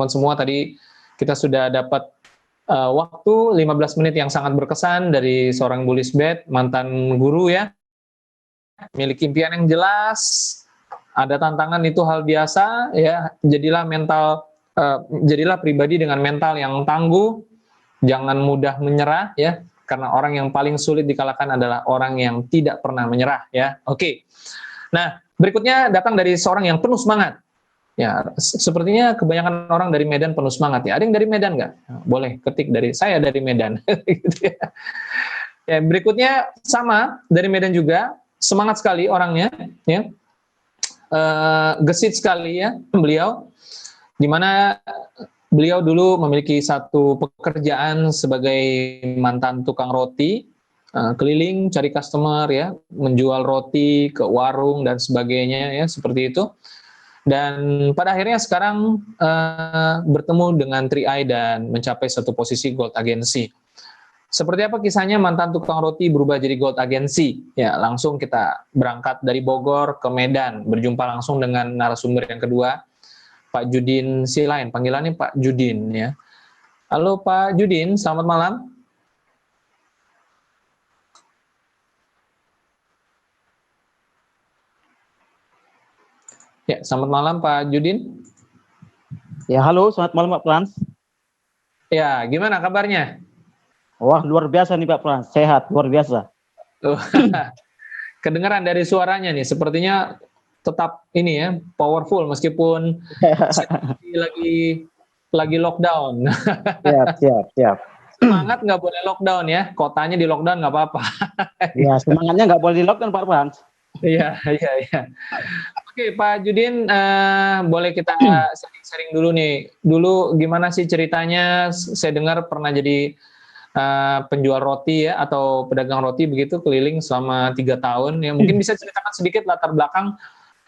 Semua tadi kita sudah dapat waktu 15 menit yang sangat berkesan dari seorang Bu Lisbeth, mantan guru ya, milik impian yang jelas, ada tantangan itu hal biasa ya, jadilah pribadi dengan mental yang tangguh, jangan mudah menyerah ya, karena orang yang paling sulit dikalahkan adalah orang yang tidak pernah menyerah ya. Oke. Nah, berikutnya datang dari seorang yang penuh semangat. Ya, sepertinya kebanyakan orang dari Medan penuh semangat ya. Ada yang dari Medan nggak? Boleh ketik dari saya dari Medan. Gitu ya. Ya, berikutnya sama dari Medan juga, semangat sekali orangnya, ya, gesit sekali ya beliau, dimana beliau dulu memiliki satu pekerjaan sebagai mantan tukang roti, keliling cari customer ya, menjual roti ke warung dan sebagainya ya, seperti itu. Dan pada akhirnya sekarang bertemu dengan 3i dan mencapai satu posisi Gold Agency. Seperti apa kisahnya mantan tukang roti berubah jadi Gold Agency? Ya, langsung kita berangkat dari Bogor ke Medan, berjumpa langsung dengan narasumber yang kedua, Pak Judin Silain, panggilannya Pak Judin ya. Halo Pak Judin, selamat malam. Ya, selamat malam Pak Judin. Ya, halo, selamat malam Pak Frans. Ya, gimana kabarnya? Wah, luar biasa nih Pak Frans, sehat, luar biasa. Kedengaran dari suaranya nih, sepertinya tetap ini ya, powerful meskipun lagi lockdown. Siap. Semangat nggak boleh lockdown ya, kotanya di lockdown nggak apa-apa. Ya, semangatnya nggak boleh di lockdown Pak Frans. Iya. Oke, Pak Judin, boleh kita sharing dulu nih. Dulu gimana sih ceritanya? Saya dengar pernah jadi penjual roti ya, atau pedagang roti begitu keliling selama 3 tahun. Ya, mungkin bisa ceritakan sedikit latar belakang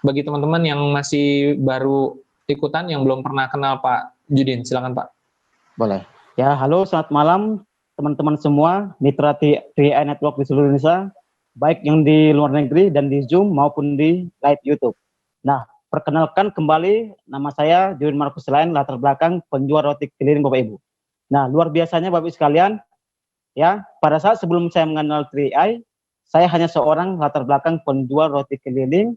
bagi teman-teman yang masih baru ikutan, yang belum pernah kenal Pak Judin. Silakan Pak. Boleh. Ya, halo, selamat malam teman-teman semua, mitra 3i Network di seluruh Indonesia, baik yang di luar negeri dan di Zoom maupun di live YouTube. Nah, perkenalkan kembali, nama saya Judin Markus Silain, latar belakang penjual roti keliling Bapak Ibu. Nah, luar biasanya Bapak Ibu sekalian, ya, pada saat sebelum saya mengenal 3i, saya hanya seorang latar belakang penjual roti keliling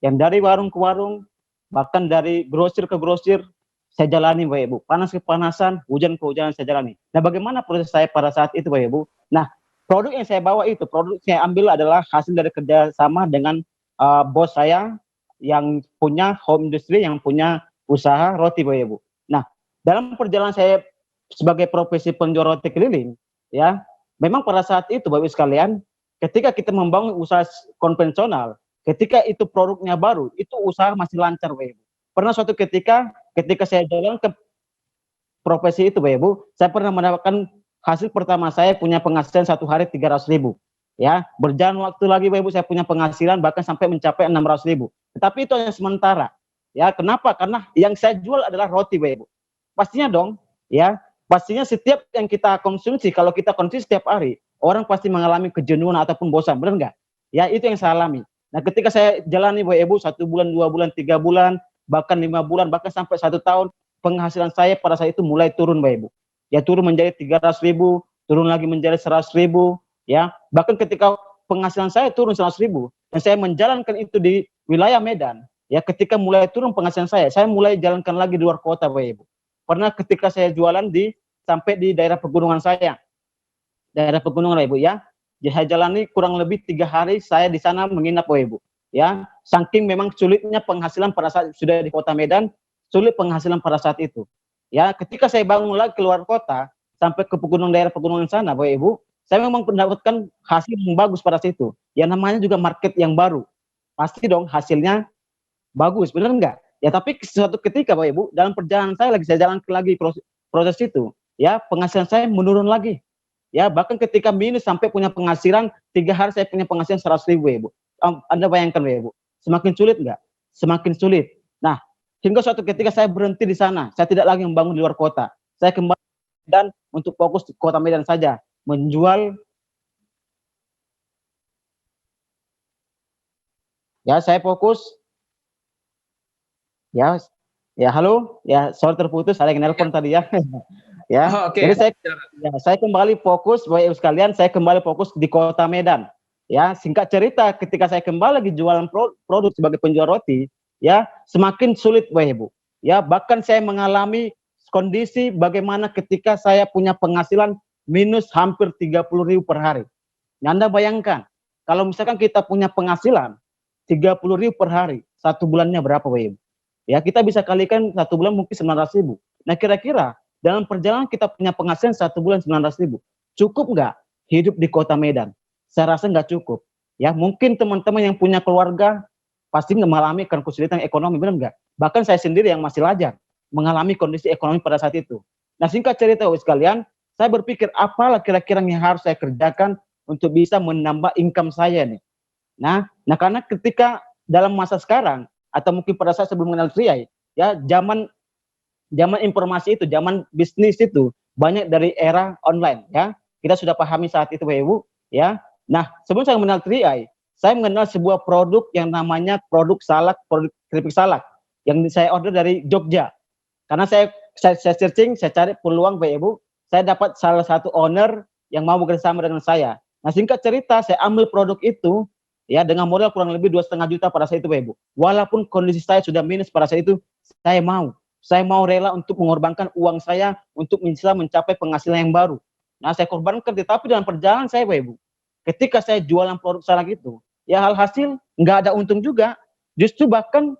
yang dari warung ke warung, bahkan dari grosir ke grosir, saya jalani Bapak Ibu. Panas ke panasan, hujan ke hujanan saya jalani. Nah, bagaimana proses saya pada saat itu Bapak Ibu? Nah, produk yang saya bawa itu, produk yang saya ambil adalah hasil dari kerjasama dengan bos saya yang punya home industry, yang punya usaha roti Bapak Ibu. Nah, dalam perjalanan saya sebagai profesi penjual roti keliling, ya, memang pada saat itu Bapak Ibu sekalian, ketika kita membangun usaha konvensional, ketika itu produknya baru, itu usaha masih lancar Bapak Ibu. Pernah suatu ketika saya jalan ke profesi itu Bapak Ibu, saya pernah mendapatkan hasil pertama saya punya penghasilan 1 hari 300.000. Ya, berjalan waktu lagi Bapak Ibu saya punya penghasilan bahkan sampai mencapai 600.000. Tetapi itu hanya sementara. Ya, kenapa? Karena yang saya jual adalah roti Bapak Ibu. Pastinya dong, ya, pastinya setiap yang kita konsumsi, kalau kita konsumsi setiap hari, orang pasti mengalami kejenuhan ataupun bosan, benar nggak? Ya, itu yang saya alami. Nah, ketika saya jalani Bapak Ibu 1 bulan, 2 bulan, 3 bulan, bahkan 5 bulan, bahkan sampai 1 tahun, penghasilan saya pada saat itu mulai turun Bapak Ibu. Ya, turun menjadi 300.000, turun lagi menjadi 100.000, ya. Bahkan ketika penghasilan saya turun 100.000 dan saya menjalankan itu di wilayah Medan, ya, ketika mulai turun penghasilan saya mulai jalankan lagi di luar kota Bapak Ibu. Pernah ketika saya jualan sampai di daerah pegunungan saya. Daerah pegunungan Bapak Ibu ya. Jadi saya jalani kurang lebih 3 hari saya di sana menginap Bapak Ibu. Ya, saking memang sulitnya penghasilan pada saat sudah di kota Medan, sulit penghasilan pada saat itu. Ya, ketika saya bangun lagi keluar kota sampai ke daerah pegunungan sana Bapak Ibu, saya memang mendapatkan hasil yang bagus pada situ. Ya, namanya juga market yang baru. Pasti dong hasilnya bagus, benar enggak? Ya, tapi suatu ketika Bapak Ibu, dalam perjalanan saya jalan lagi proses itu, ya, penghasilan saya menurun lagi. Ya, bahkan ketika minus sampai punya penghasilan 3 hari saya punya penghasilan 100.000 Ibu. Anda bayangkan Ibu, semakin sulit enggak? Semakin sulit. Nah, hingga suatu ketika saya berhenti di sana, saya tidak lagi membangun di luar kota. Saya kembali dan untuk fokus di kota Medan saja, menjual. Ya, saya fokus. Ya, Ya, halo. Ya, sorry terputus, ada yang nelpon tadi ya. Ya. Oh, oke. Jadi saya kembali fokus, Bapak Ibu sekalian, saya kembali fokus di Kota Medan. Ya, singkat cerita, ketika saya kembali lagi jualan produk sebagai penjual roti, ya, semakin sulit, Bapak Ibu. Ya, bahkan saya mengalami kondisi bagaimana ketika saya punya penghasilan minus hampir 30.000 per hari. Nah, Anda bayangkan, kalau misalkan kita punya penghasilan 30.000 per hari, satu bulannya berapa, Bapak Ibu? Ya, kita bisa kalikan satu bulan mungkin 900.000. Nah, kira-kira dalam perjalanan kita punya penghasilan satu bulan 900.000, cukup nggak hidup di Kota Medan? Saya rasa nggak cukup. Ya, mungkin teman-teman yang punya keluarga pasti mengalami kesulitan ekonomi, benar nggak? Bahkan saya sendiri yang masih lajang mengalami kondisi ekonomi pada saat itu. Nah, singkat cerita, Bapak sekalian, saya berpikir apalah kira-kira yang harus saya kerjakan untuk bisa menambah income saya nih. Nah, karena ketika dalam masa sekarang atau mungkin pada saat sebelum mengenal Triai, ya zaman zaman informasi itu, zaman bisnis itu banyak dari era online, ya. Kita sudah pahami saat itu, Bapak Ibu, ya. Nah, sebelum saya mengenal Triai, saya mengenal sebuah produk yang namanya produk salak, produk keripik salak yang saya order dari Jogja. Karena saya searching, saya cari peluang, Bapak Ibu, saya dapat salah satu owner yang mau bekerjasama dengan saya. Nah, singkat cerita, saya ambil produk itu, ya, dengan modal kurang lebih 2,5 juta pada saat itu, Bapak Ibu. Walaupun kondisi saya sudah minus pada saat itu, saya mau rela untuk mengorbankan uang saya untuk bisa mencapai penghasilan yang baru. Nah, saya korbankan, tetapi dalam perjalanan saya, Bapak Ibu, ketika saya jualan produk salak itu, ya hasil nggak ada untung juga. Justru bahkan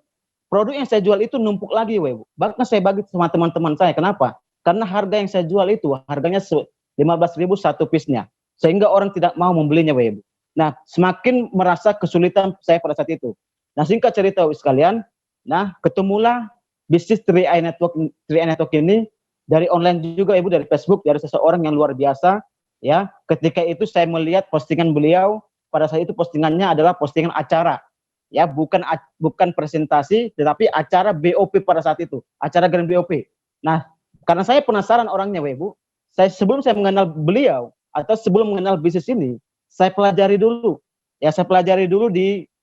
produk yang saya jual itu numpuk lagi, Ibu. Bahkan saya bagi sama teman-teman saya. Kenapa? Karena harga yang saya jual itu harganya 15.000 satu piece-nya. Sehingga orang tidak mau membelinya, Ibu. Nah, semakin merasa kesulitan saya pada saat itu. Nah, singkat cerita, Ibu sekalian, nah, ketemulah bisnis 3i Network ini dari online juga, Ibu, dari Facebook, dari seseorang yang luar biasa, ya. Ketika itu saya melihat postingan beliau, pada saat itu postingannya adalah postingan acara, ya, bukan presentasi, tetapi acara BOP pada saat itu, acara Grand BOP. Nah, karena saya penasaran orangnya, Ibu, sebelum saya mengenal beliau atau sebelum mengenal bisnis ini, saya pelajari dulu, ya, saya pelajari dulu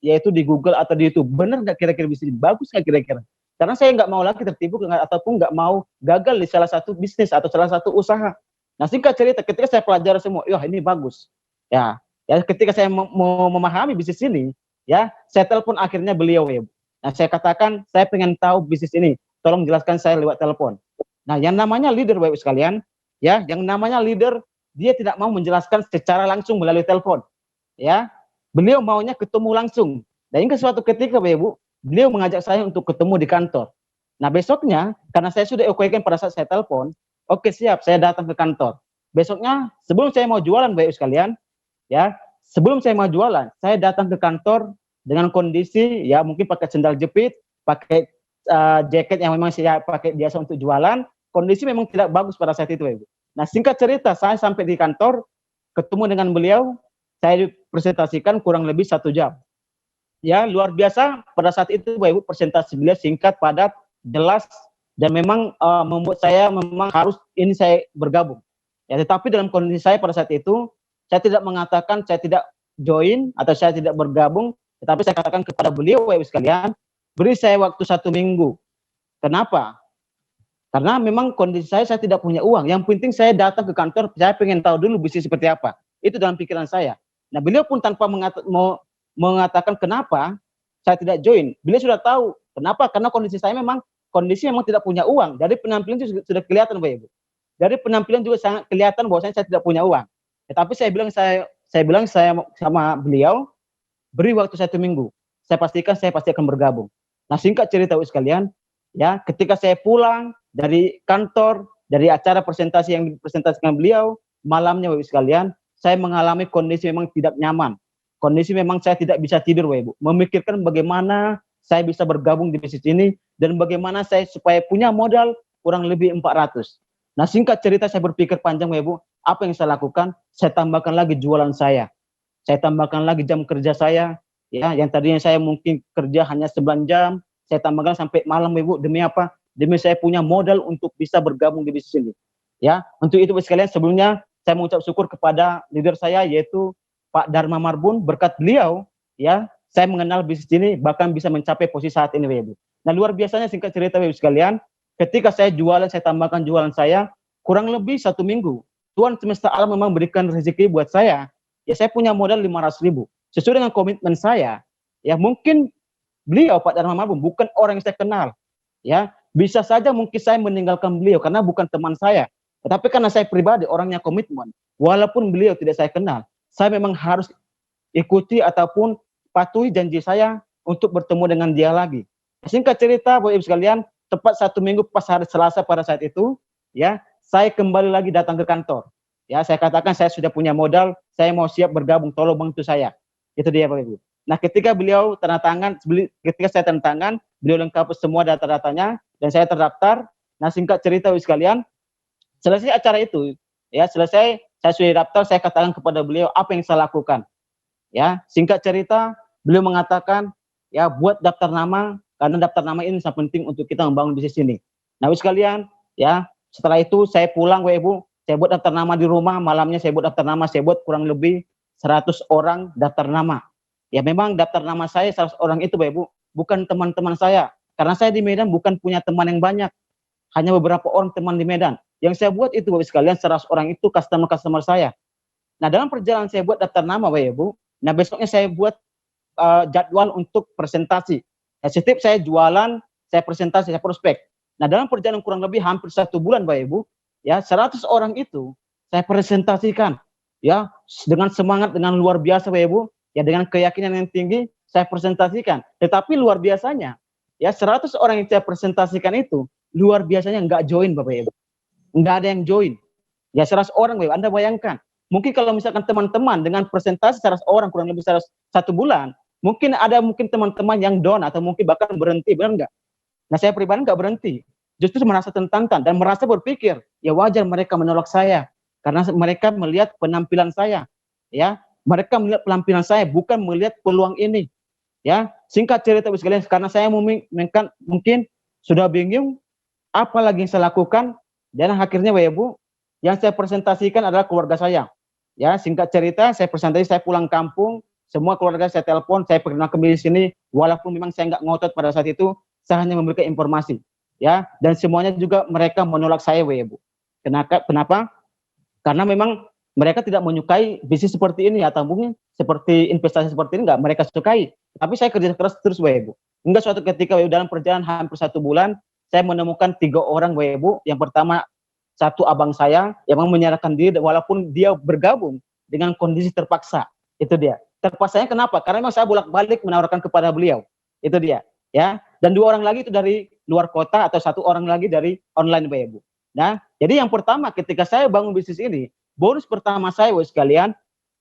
yaitu di Google atau di YouTube, benar nggak kira-kira bisnis ini, bagus nggak kira-kira? Karena saya nggak mau lagi tertipu ataupun nggak mau gagal di salah satu bisnis atau salah satu usaha. Nah, singkat cerita, ketika saya pelajari semua, wah ini bagus, ya, ya, ketika saya mau memahami bisnis ini, ya, saya telepon akhirnya beliau, ya. Nah, saya katakan saya pengen tahu bisnis ini, tolong jelaskan saya lewat telepon. Nah, yang namanya leader, Bapak sekalian, ya, yang namanya leader, dia tidak mau menjelaskan secara langsung melalui telepon, ya. Beliau maunya ketemu langsung. Dan hingga suatu ketika, Bapak Ibu, beliau mengajak saya untuk ketemu di kantor. Nah, besoknya karena saya sudah okekan pada saat saya telepon, oke, siap, saya datang ke kantor. Besoknya sebelum saya mau jualan, Bapak Ibu sekalian, ya, sebelum saya mau jualan, saya datang ke kantor dengan kondisi, ya, mungkin pakai sendal jepit, pakai jaket yang memang saya pakai biasa untuk jualan, kondisi memang tidak bagus pada saat itu, Ibu. Nah, singkat cerita, saya sampai di kantor, ketemu dengan beliau, saya presentasikan kurang lebih 1 jam. Ya, luar biasa pada saat itu, Bapak Ibu, presentasi beliau singkat, padat, jelas, dan memang membuat saya memang harus ini saya bergabung. Ya, tetapi dalam kondisi saya pada saat itu, saya tidak mengatakan saya tidak join atau saya tidak bergabung, tetapi saya katakan kepada beliau, Bapak Ibu sekalian, beri saya waktu 1 minggu. Kenapa? Karena memang kondisi saya tidak punya uang. Yang penting saya datang ke kantor, saya pengen tahu dulu bisnis seperti apa. Itu dalam pikiran saya. Nah, beliau pun tanpa mengatakan kenapa saya tidak join. Beliau sudah tahu. Kenapa? Karena kondisi memang tidak punya uang. Dari penampilan itu sudah kelihatan, Bapak Ibu. Dari penampilan juga sangat kelihatan bahwa saya tidak punya uang. Tetapi saya bilang sama beliau, beri waktu 1 minggu. Saya pasti akan bergabung. Nah, singkat cerita, Bapak sekalian, ya, ketika saya pulang dari kantor, dari acara presentasi yang dipresentasikan beliau, malamnya, Bapak sekalian, saya mengalami kondisi memang tidak nyaman. Kondisi memang saya tidak bisa tidur, Bapak Ibu. Memikirkan bagaimana saya bisa bergabung di bisnis ini dan bagaimana saya supaya punya modal kurang lebih 400. Nah, singkat cerita, saya berpikir panjang, Bapak Ibu. Apa yang saya lakukan? Saya tambahkan lagi jualan saya. Saya tambahkan lagi jam kerja saya, ya, yang tadinya saya mungkin kerja hanya 9 jam, saya tambahkan sampai malam, Ibu. Demi apa? Demi saya punya modal untuk bisa bergabung di bisnis ini. Ya, untuk itu sekalian, sebelumnya saya mengucap syukur kepada leader saya, yaitu Pak Dharma Marbun. Berkat beliau, ya, saya mengenal bisnis ini bahkan bisa mencapai posisi saat ini, Ibu. Nah, luar biasanya singkat cerita Bapak Ibu sekalian, ketika saya jualan, saya tambahkan jualan saya, kurang lebih 1 minggu, Tuhan semesta alam memang berikan rezeki buat saya. Ya saya punya modal 500.000. Sesuai dengan komitmen saya, ya mungkin beliau Pak Dharma Marbun bukan orang yang saya kenal. Ya, bisa saja mungkin saya meninggalkan beliau karena bukan teman saya. Tetapi karena saya pribadi orangnya komitmen, walaupun beliau tidak saya kenal, saya memang harus ikuti ataupun patuhi janji saya untuk bertemu dengan dia lagi. Singkat cerita, Bapak Ibu sekalian, tepat 1 minggu pas hari Selasa pada saat itu, ya, saya kembali lagi datang ke kantor. Ya, saya katakan saya sudah punya modal, saya mau siap bergabung, tolong bantu saya. Itu dia Bapak Ibu. Nah, ketika beliau tanda tangan, ketika saya tanda tangan, beliau lengkapi semua data-datanya dan saya terdaftar. Nah, singkat cerita Bapak Ibu sekalian, selesai acara itu, ya, selesai saya sudah daftar, saya katakan kepada beliau apa yang saya lakukan. Ya, singkat cerita, beliau mengatakan, ya buat daftar nama, karena daftar nama ini sangat penting untuk kita membangun bisnis ini. Nah, sekalian, ya setelah itu saya pulang, Ibu, saya buat daftar nama di rumah, malamnya saya buat daftar nama, saya buat kurang lebih 100 orang daftar nama. Ya memang daftar nama saya 100 orang itu, Ibu, bukan teman-teman saya, karena saya di Medan bukan punya teman yang banyak, hanya beberapa orang teman di Medan. Yang saya buat itu, Bapak sekalian, 100 orang itu customer-customer saya. Nah, dalam perjalanan saya buat daftar nama, Bapak Ibu, nah besoknya saya buat jadwal untuk presentasi. Nah, setiap saya jualan, saya presentasi, saya prospek. Nah, dalam perjalanan kurang lebih hampir 1 bulan, Bapak Ibu, ya 100 orang itu saya presentasikan, ya dengan semangat, dengan luar biasa, Bapak Ibu, ya dengan keyakinan yang tinggi saya presentasikan. Tetapi luar biasanya, ya 100 orang yang saya presentasikan itu luar biasanya nggak join, Bapak Ibu, nggak ada yang join. Ya 100 orang, Bapak Ibu, Anda bayangkan. Mungkin kalau misalkan teman-teman dengan presentasi 100 orang kurang lebih 1 bulan, mungkin ada teman-teman yang down atau mungkin bahkan berhenti, benar nggak? Nah, saya pribadi nggak berhenti, justru merasa tertantang dan merasa berpikir, ya wajar mereka menolak saya karena mereka melihat penampilan saya, ya mereka melihat penampilan saya bukan melihat peluang ini, ya. Singkat cerita sekalian, karena saya mungkin sudah bingung apa lagi yang saya lakukan, dan akhirnya Bapak Ibu, yang saya presentasikan adalah keluarga saya. Ya, singkat cerita, saya presentasi, saya pulang kampung, semua keluarga saya telepon, saya perkenalkan di sini, walaupun memang saya nggak ngotot pada saat itu, saya hanya memberikan informasi, ya, dan semuanya juga mereka menolak saya, Ibu. Kenapa? Karena memang mereka tidak menyukai bisnis seperti ini, atau mungkin seperti investasi seperti ini nggak mereka sukai. Tapi saya kerja keras terus, Ibu. Hingga suatu ketika, Ibu, dalam perjalanan hampir 1 bulan, saya menemukan 3 orang, Ibu. Yang pertama, satu abang saya yang menyerahkan diri walaupun dia bergabung dengan kondisi terpaksa. Itu dia. Terpaksanya kenapa? Karena memang saya bolak-balik menawarkan kepada beliau. Itu dia, ya. Dan 2 orang lagi itu dari luar kota atau 1 orang lagi dari online, Bapak Ibu. Nah, jadi yang pertama ketika saya bangun bisnis ini, bonus pertama saya, Bapak sekalian,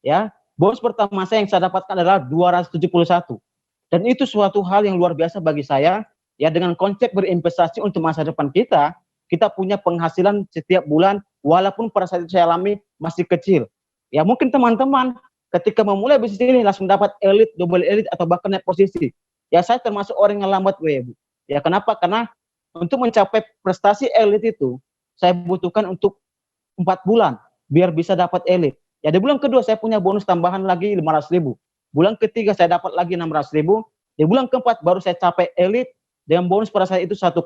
ya, bonus pertama saya yang saya dapatkan adalah 271. Dan itu suatu hal yang luar biasa bagi saya, ya, dengan konsep berinvestasi untuk masa depan kita. Kita punya penghasilan setiap bulan, walaupun pada saat itu saya alami masih kecil. Ya mungkin teman-teman ketika memulai bisnis ini langsung dapat elit, double elit, atau bahkan naik posisi. Ya saya termasuk orang yang lambat, Bu. Ya kenapa? Karena untuk mencapai prestasi elit itu, saya butuhkan untuk 4 bulan, biar bisa dapat elit. Ya di bulan kedua saya punya bonus tambahan lagi 500.000. Bulan ketiga saya dapat lagi 600.000. Di bulan keempat baru saya capai elit dengan bonus pada saat itu 1,2.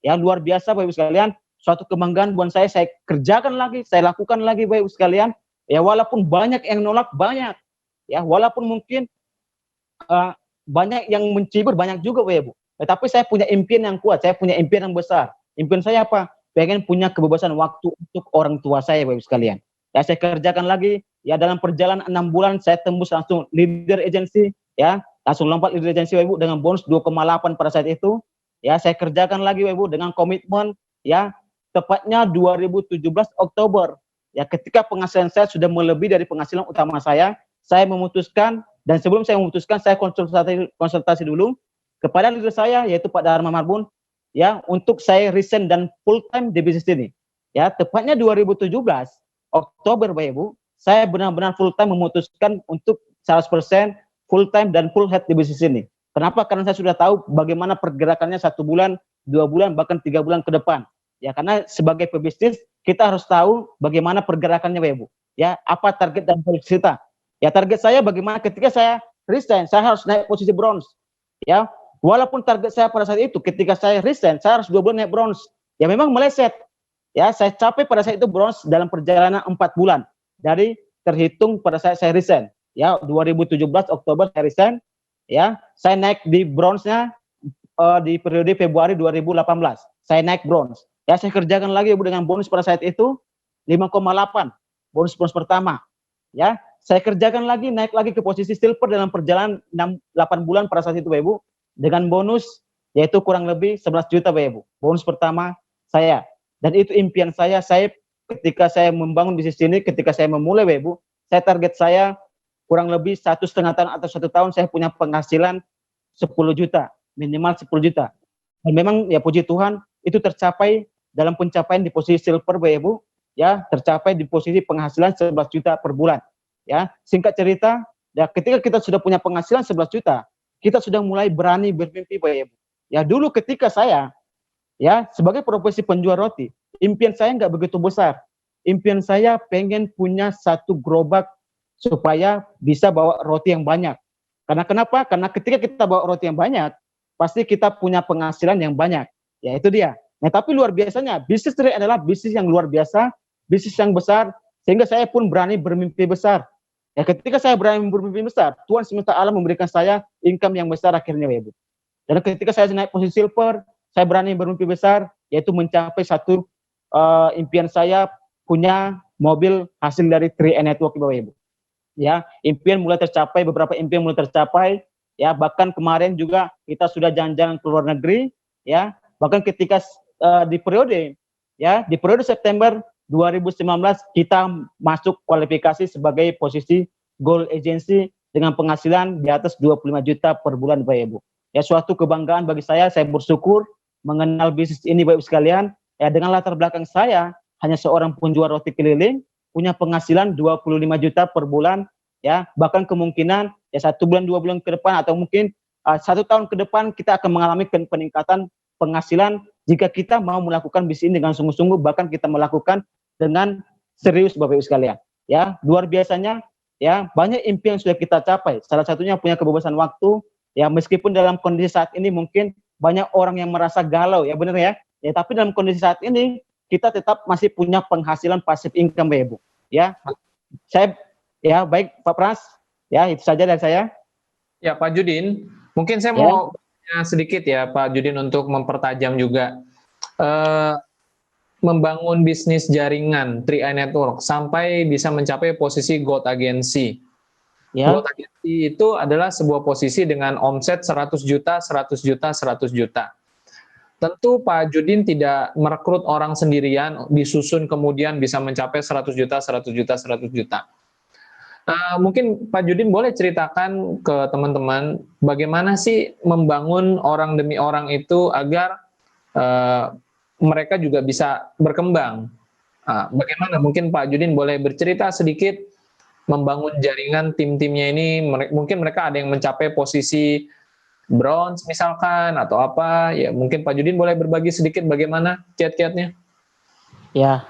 Ya luar biasa Bapak Ibu sekalian, suatu kebanggaan buat saya kerjakan lagi, saya lakukan lagi Bapak Ibu sekalian. Ya walaupun banyak yang nolak, banyak. Ya walaupun mungkin banyak yang mencibir, banyak juga Bapak Ibu. Tetapi saya punya impian yang kuat, saya punya impian yang besar. Impian saya apa? Pengen punya kebebasan waktu untuk orang tua saya Bapak Ibu sekalian. Ya saya kerjakan lagi, ya dalam perjalanan 6 bulan saya tembus langsung leader agency, ya langsung lompat leader agency Bapak Ibu dengan bonus 2,8 pada saat itu. Ya saya kerjakan lagi Bapak Ibu dengan komitmen, ya tepatnya 2017 Oktober. Ya ketika penghasilan saya sudah melebihi dari penghasilan utama saya memutuskan, dan sebelum saya memutuskan saya konsultasi dulu kepada leader saya yaitu Pak Dharma Marbun, ya untuk saya resign dan full time di bisnis ini. Ya tepatnya 2017 Oktober Bapak Ibu, saya benar-benar full time memutuskan untuk 100% full time dan full head di bisnis ini. Kenapa? Karena saya sudah tahu bagaimana pergerakannya 1 bulan, 2 bulan, bahkan 3 bulan ke depan. Ya, karena sebagai pebisnis kita harus tahu bagaimana pergerakannya, Bapak Ibu. Ya, apa target dan proyeksi kita. Ya, target saya bagaimana ketika saya resign, saya harus naik posisi bronze. Ya, walaupun target saya pada saat itu ketika saya resign, saya harus 2 bulan naik bronze. Ya memang meleset. Ya, saya capai pada saat itu bronze dalam perjalanan 4 bulan dari terhitung pada saat saya resign. Ya, 2017 Oktober saya resign. Ya, saya naik di bronze-nya di periode Februari 2018. Saya naik bronze. Ya, saya kerjakan lagi Bu dengan bonus pada saat itu 5,8. Bonus pertama. Ya, saya kerjakan lagi, naik lagi ke posisi silver dalam perjalanan 8 bulan pada saat itu Bapak Ibu, dengan bonus yaitu kurang lebih 11 juta Bapak Ibu. Bonus pertama saya. Dan itu impian saya ketika saya membangun bisnis ini, ketika saya memulai Bapak Ibu, saya target saya kurang lebih 1,5 tahun atau 1 tahun saya punya penghasilan 10 juta, minimal 10 juta. Dan memang ya puji Tuhan itu tercapai dalam pencapaian di posisi silver Bapak Ibu, ya tercapai di posisi penghasilan 11 juta per bulan. Ya, singkat cerita, ya ketika kita sudah punya penghasilan 11 juta, kita sudah mulai berani bermimpi Bapak Ibu. Ya dulu ketika saya ya sebagai profesi penjual roti, impian saya nggak begitu besar. Impian saya pengen punya 1 gerobak supaya bisa bawa roti yang banyak. Karena kenapa? Karena ketika kita bawa roti yang banyak, pasti kita punya penghasilan yang banyak. Ya itu dia. Nah tapi luar biasanya, bisnis ini adalah bisnis yang luar biasa, bisnis yang besar, sehingga saya pun berani bermimpi besar. Ya ketika saya berani bermimpi besar, Tuhan semesta alam memberikan saya income yang besar akhirnya ya Ibu. Dan ketika saya naik posisi silver, saya berani bermimpi besar, yaitu mencapai 1 impian saya punya mobil hasil dari 3i Network Bapak Ibu. Ya, impian mulai tercapai, beberapa impian mulai tercapai, ya bahkan kemarin juga kita sudah jalan-jalan ke luar negeri, ya bahkan ketika di periode September 2019 kita masuk kualifikasi sebagai posisi Gold Agency dengan penghasilan di atas 25 juta per bulan Bapak Ibu. Ya suatu kebanggaan bagi saya bersyukur mengenal bisnis ini Bapak Ibu sekalian. Ya dengan latar belakang saya hanya seorang penjual roti keliling, punya penghasilan 25 juta per bulan, ya bahkan kemungkinan ya 1 bulan 2 bulan ke depan atau mungkin 1 tahun ke depan kita akan mengalami peningkatan penghasilan jika kita mau melakukan bisnis ini dengan sungguh-sungguh, bahkan kita melakukan dengan serius Bapak Ibu sekalian. Ya luar biasanya ya banyak impian yang sudah kita capai. Salah satunya punya kebebasan waktu. Ya meskipun dalam kondisi saat ini mungkin banyak orang yang merasa galau ya benar ya. Ya tapi dalam kondisi saat ini kita tetap masih punya penghasilan passive income Bapak Ibu. Ya. Saya ya baik Pak Pras. Ya itu saja dari saya. Ya Pak Judin, mungkin saya mau sedikit ya Pak Judin untuk mempertajam juga membangun bisnis jaringan 3i Network sampai bisa mencapai posisi Gold Agency. Ya. Gold Agency itu adalah sebuah posisi dengan omset 100 juta, 100 juta, 100 juta. Tentu Pak Judin tidak merekrut orang sendirian, disusun kemudian bisa mencapai 100 juta, 100 juta, 100 juta. Mungkin Pak Judin boleh ceritakan ke teman-teman bagaimana sih membangun orang demi orang itu agar mereka juga bisa berkembang. Bagaimana mungkin Pak Judin boleh bercerita sedikit membangun jaringan tim-timnya ini, mungkin mereka ada yang mencapai posisi bronze misalkan atau apa, ya mungkin Pak Judin boleh berbagi sedikit bagaimana kiat-kiatnya. Ya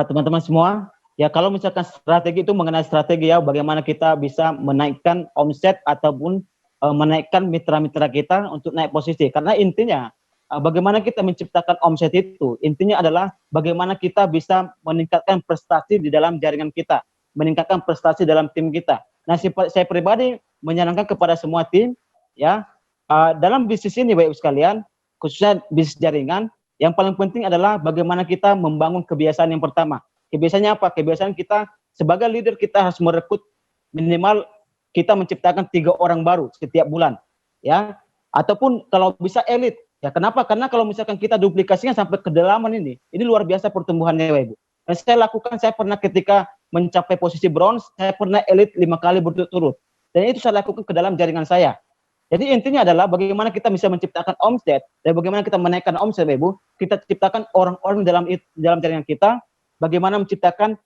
teman-teman semua, ya kalau misalkan strategi itu mengenai strategi ya bagaimana kita bisa menaikkan omset ataupun menaikkan mitra-mitra kita untuk naik posisi, karena intinya bagaimana kita menciptakan omset itu, intinya adalah bagaimana kita bisa meningkatkan prestasi di dalam jaringan kita, meningkatkan prestasi dalam tim kita. Nah, saya pribadi menyarankan kepada semua tim, ya, dalam bisnis ini Bapak Ibu sekalian, khususnya bisnis jaringan, yang paling penting adalah bagaimana kita membangun kebiasaan yang pertama. Kebiasaannya apa? Kebiasaan kita sebagai leader kita harus merekrut minimal kita menciptakan 3 orang baru setiap bulan, ya, ataupun kalau bisa elit. Ya, kenapa? Karena kalau misalkan kita duplikasinya sampai kedalaman ini luar biasa pertumbuhannya Bapak Ibu. Dan saya pernah ketika mencapai posisi bronze, saya pernah elit 5 kali berturut-turut. Dan itu saya lakukan ke dalam jaringan saya. Jadi intinya adalah bagaimana kita bisa menciptakan omset dan bagaimana kita menaikkan omset Bapak Ibu. Kita ciptakan orang-orang dalam jaringan kita, bagaimana menciptakan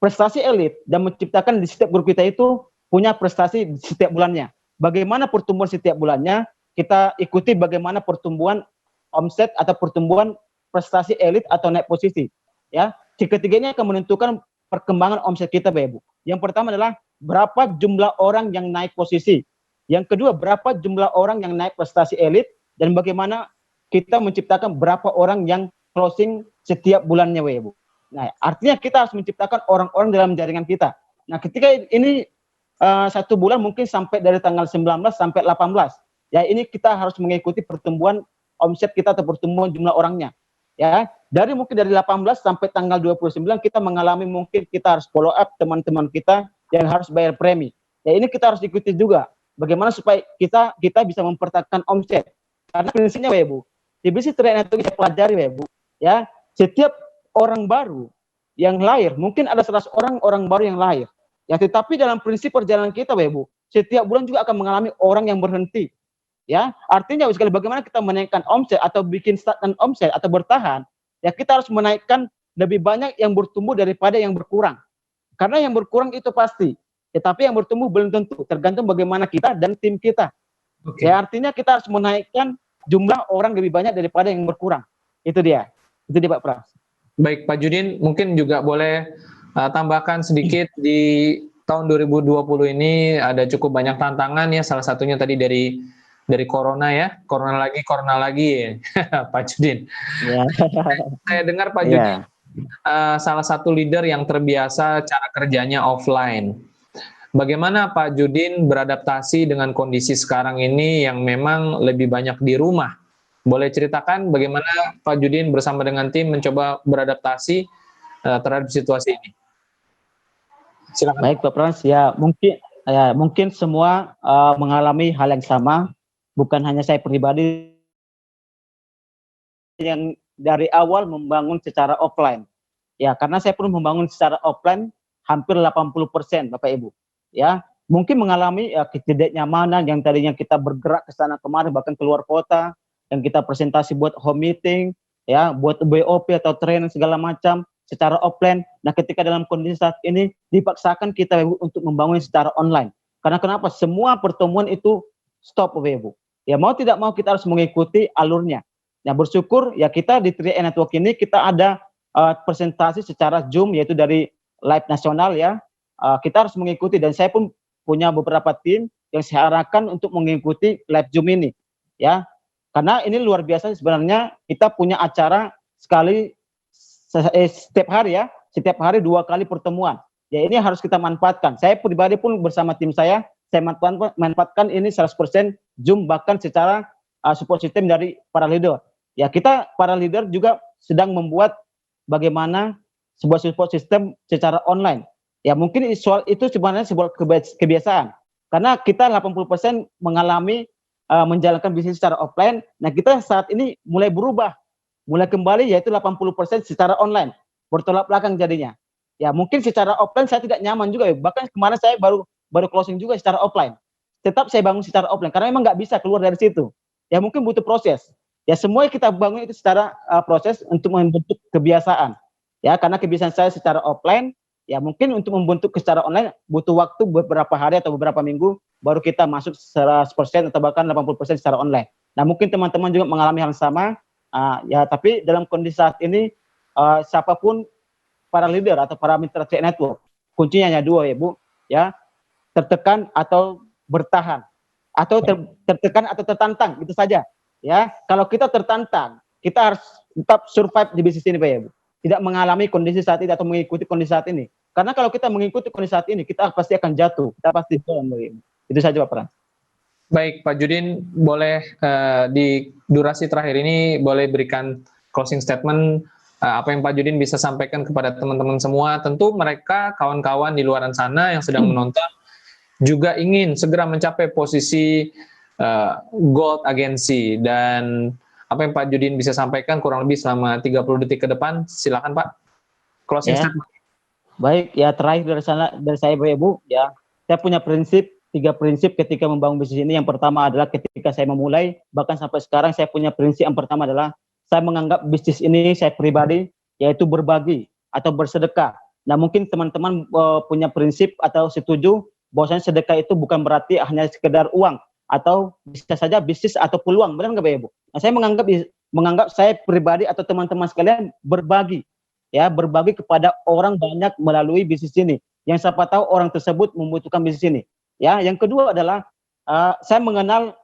prestasi elit dan menciptakan di setiap grup kita itu punya prestasi di setiap bulannya. Bagaimana pertumbuhan setiap bulannya, kita ikuti bagaimana pertumbuhan omset atau pertumbuhan prestasi elit atau naik posisi. Ya, ketiga ini akan menentukan perkembangan omset kita, Bapak Ibu. Yang pertama adalah berapa jumlah orang yang naik posisi. Yang kedua, berapa jumlah orang yang naik prestasi elit, dan bagaimana kita menciptakan berapa orang yang closing setiap bulannya, Bu. Nah, artinya kita harus menciptakan orang-orang dalam jaringan kita. Nah, ketika ini satu bulan mungkin sampai dari tanggal 19 sampai 18. Ya, ini kita harus mengikuti pertumbuhan omset kita atau pertumbuhan jumlah orangnya. Ya, mungkin dari 18 sampai tanggal 29 kita mengalami, mungkin kita harus follow up teman-teman kita yang harus bayar premi. Ya, ini kita harus ikuti juga. Bagaimana supaya kita bisa mempertahankan omset. Karena prinsipnya, Bu, di bisnis trade network kita pelajari, Bu, ya, setiap orang baru yang lahir, mungkin ada 100 orang baru yang lahir. Ya, tetapi dalam prinsip perjalanan kita, Bu, setiap bulan juga akan mengalami orang yang berhenti. Ya, artinya sekali bagaimana kita menaikkan omset atau bikin stagnan omset atau bertahan, ya kita harus menaikkan lebih banyak yang bertumbuh daripada yang berkurang. Karena yang berkurang itu pasti, tetapi yang bertumbuh belum tentu, tergantung bagaimana kita dan tim kita. Ya, artinya kita harus menaikkan jumlah orang lebih banyak daripada yang berkurang. Itu dia Pak Pras. Baik, Pak Judin, mungkin juga boleh tambahkan sedikit di tahun 2020 ini ada cukup banyak tantangan ya, salah satunya tadi dari corona ya, corona lagi ya, Pak Judin. Ya. Saya dengar Pak Judin salah satu leader yang terbiasa cara kerjanya offline. Bagaimana Pak Judin beradaptasi dengan kondisi sekarang ini yang memang lebih banyak di rumah? Boleh ceritakan bagaimana Pak Judin bersama dengan tim mencoba beradaptasi terhadap situasi ini? Silakan. Baik Pak Frans, mungkin semua mengalami hal yang sama, bukan hanya saya pribadi yang dari awal membangun secara offline. Ya, karena saya pun membangun secara offline hampir 80%, Bapak Ibu. Ya, mungkin mengalami ketidaknyamanan yang tadinya kita bergerak ke sana kemari, bahkan keluar kota, yang kita presentasi buat home meeting, ya, buat BOP atau training segala macam secara offline. Nah, ketika dalam kondisi saat ini dipaksakan kita untuk membangun secara online. Karena kenapa? Semua pertemuan itu stop, Bapak Ibu. Ya, mau tidak mau kita harus mengikuti alurnya. Nah, bersyukur ya kita di 3i Network ini kita ada presentasi secara Zoom, yaitu dari live nasional ya. Kita harus mengikuti, dan saya pun punya beberapa tim yang saya arahkan untuk mengikuti live Zoom ini ya, karena ini luar biasa sebenarnya. Kita punya acara setiap hari 2 kali pertemuan ya, ini harus kita manfaatkan. Saya pribadi pun bersama tim saya manfaatkan ini 100% Zoom, bahkan secara support system dari para leader ya. Kita para leader juga sedang membuat bagaimana sebuah support system secara online. Ya, mungkin itu sebenarnya sebuah kebiasaan. Karena kita 80% mengalami menjalankan bisnis secara offline. Nah, kita saat ini mulai berubah. Mulai kembali yaitu 80% secara online. Bertolak belakang jadinya. Ya, mungkin secara offline saya tidak nyaman juga. Bahkan kemarin saya baru closing juga secara offline. Tetap saya bangun secara offline karena memang nggak bisa keluar dari situ. Ya, mungkin butuh proses. Ya, semua kita bangun itu secara proses untuk membentuk kebiasaan. Ya, karena kebiasaan saya secara offline, ya mungkin untuk membentuk secara online butuh waktu beberapa hari atau beberapa minggu baru kita masuk 100% atau bahkan 80% secara online. Nah, mungkin teman-teman juga mengalami hal yang sama. Ya, tapi dalam kondisi saat ini siapapun para leader atau para mitra 3i Network, kuncinya hanya 2 ya, Bu. Ya, tertekan atau bertahan, atau tertekan atau tertantang, itu saja. Ya, kalau kita tertantang, kita harus tetap survive di bisnis ini, Pak ya, Bu. Tidak mengalami kondisi saat ini atau mengikuti kondisi saat ini. Karena kalau kita mengikuti kondisi saat ini, kita pasti akan jatuh. Kita pasti turun. Itu saja, Pak Pran. Baik, Pak Judin, boleh di durasi terakhir ini boleh berikan closing statement apa yang Pak Judin bisa sampaikan kepada teman-teman semua. Tentu mereka kawan-kawan di luar sana yang sedang menonton juga ingin segera mencapai posisi gold agency, dan apa yang Pak Judin bisa sampaikan kurang lebih selama 30 detik ke depan, silakan Pak. Closing statement. Baik, ya terakhir dari saya Bapak Ibu, ya saya punya 3 prinsip ketika membangun bisnis ini. Yang pertama adalah ketika saya memulai, bahkan sampai sekarang saya punya prinsip yang pertama adalah saya menganggap bisnis ini saya pribadi yaitu berbagi atau bersedekah. Nah, mungkin teman-teman punya prinsip atau setuju bahwasanya sedekah itu bukan berarti hanya sekedar uang, atau bisa saja bisnis atau peluang, benar nggak Pak Ibu? Nah, saya menganggap saya pribadi atau teman-teman sekalian berbagi, ya berbagi kepada orang banyak melalui bisnis ini, yang siapa tahu orang tersebut membutuhkan bisnis ini. Ya, yang kedua adalah saya mengenal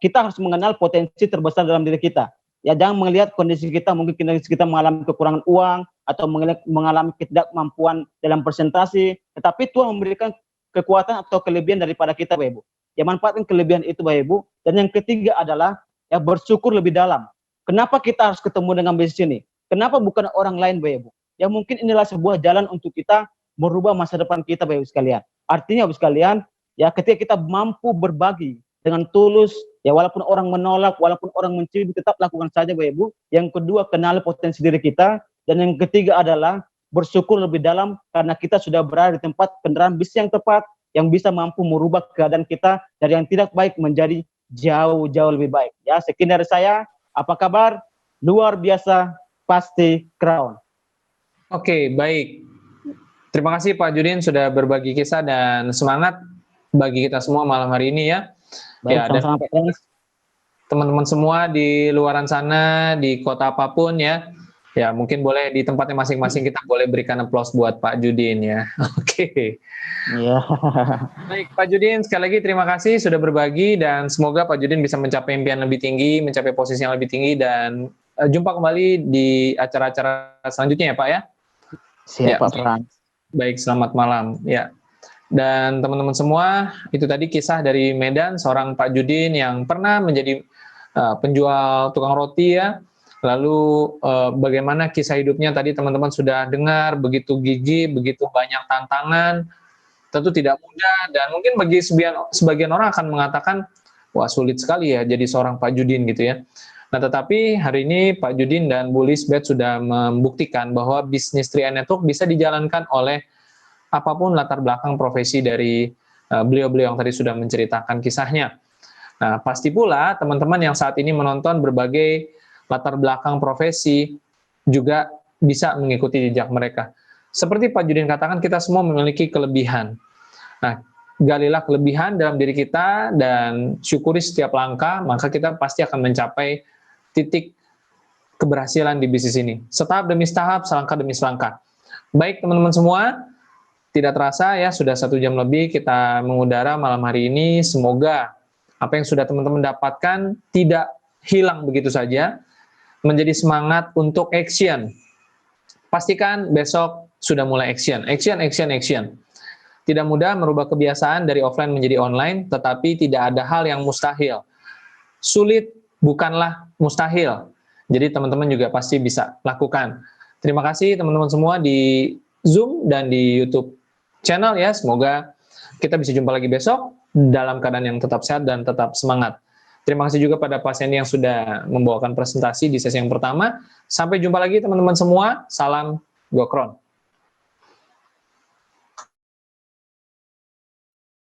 kita harus mengenal potensi terbesar dalam diri kita. Ya, jangan melihat kondisi kita, mungkin kita mengalami kekurangan uang atau mengalami ketidakmampuan dalam presentasi, tetapi Tuhan memberikan kekuatan atau kelebihan daripada kita, Bapak Ibu. Ya, manfaatkan kelebihan itu, Bapak Ibu. Dan yang ketiga adalah ya bersyukur lebih dalam. Kenapa kita harus ketemu dengan bisnis ini? Kenapa bukan orang lain, Bapak Ibu? Ya mungkin inilah sebuah jalan untuk kita merubah masa depan kita, Bapak Ibu sekalian. Artinya, Bapak sekalian, ya ketika kita mampu berbagi dengan tulus, ya walaupun orang menolak, walaupun orang mencibir, tetap lakukan saja, Bapak Ibu. Yang kedua, kenali potensi diri kita. Dan yang ketiga adalah bersyukur lebih dalam karena kita sudah berada di tempat kendaraan bis yang tepat, yang bisa mampu merubah keadaan kita dari yang tidak baik menjadi jauh-jauh lebih baik. Ya, sekian dari saya. Apa kabar? Luar biasa, pasti crown. Oke, baik. Terima kasih Pak Judin sudah berbagi kisah dan semangat bagi kita semua malam hari ini ya. Baik, Ya, sama-sama Pak Frans. Teman-teman semua di luaran sana, di kota apapun ya, ya mungkin boleh di tempatnya masing-masing kita boleh berikan aplaus buat Pak Judin ya. Oke. Iya. Baik Pak Judin, sekali lagi terima kasih sudah berbagi dan semoga Pak Judin bisa mencapai impian lebih tinggi, mencapai posisi yang lebih tinggi dan jumpa kembali di acara-acara selanjutnya ya Pak ya. Siap Ya. Pak Frans. Baik, selamat malam ya. Dan teman-teman semua, itu tadi kisah dari Medan, seorang Pak Judin yang pernah menjadi penjual tukang roti ya. Lalu bagaimana kisah hidupnya tadi teman-teman sudah dengar, begitu gigih, begitu banyak tantangan, tentu tidak mudah. Dan mungkin bagi sebagian orang akan mengatakan, wah sulit sekali ya jadi seorang Pak Judin gitu ya. Nah tetapi hari ini Pak Judin dan Bu Lisbeth sudah membuktikan bahwa bisnis 3i Network bisa dijalankan oleh apapun latar belakang profesi dari beliau-beliau yang tadi sudah menceritakan kisahnya. Nah, pasti pula teman-teman yang saat ini menonton berbagai latar belakang profesi juga bisa mengikuti jejak mereka. Seperti Pak Judin katakan, kita semua memiliki kelebihan. Nah, galilah kelebihan dalam diri kita dan syukuri setiap langkah, maka kita pasti akan mencapai titik keberhasilan di bisnis ini. Setahap demi setahap, selangkah demi selangkah. Baik teman-teman semua, tidak terasa ya, sudah 1 jam lebih kita mengudara malam hari ini. Semoga apa yang sudah teman-teman dapatkan tidak hilang begitu saja, menjadi semangat untuk action. Pastikan besok sudah mulai action. Action, action, action. Tidak mudah merubah kebiasaan dari offline menjadi online, tetapi tidak ada hal yang mustahil. Sulit bukanlah mustahil. Jadi teman-teman juga pasti bisa lakukan. Terima kasih teman-teman semua di Zoom dan di YouTube channel ya. Semoga kita bisa jumpa lagi besok dalam keadaan yang tetap sehat dan tetap semangat. Terima kasih juga pada Pak Sandy yang sudah membawakan presentasi di sesi yang pertama. Sampai jumpa lagi teman-teman semua. Salam Gokron.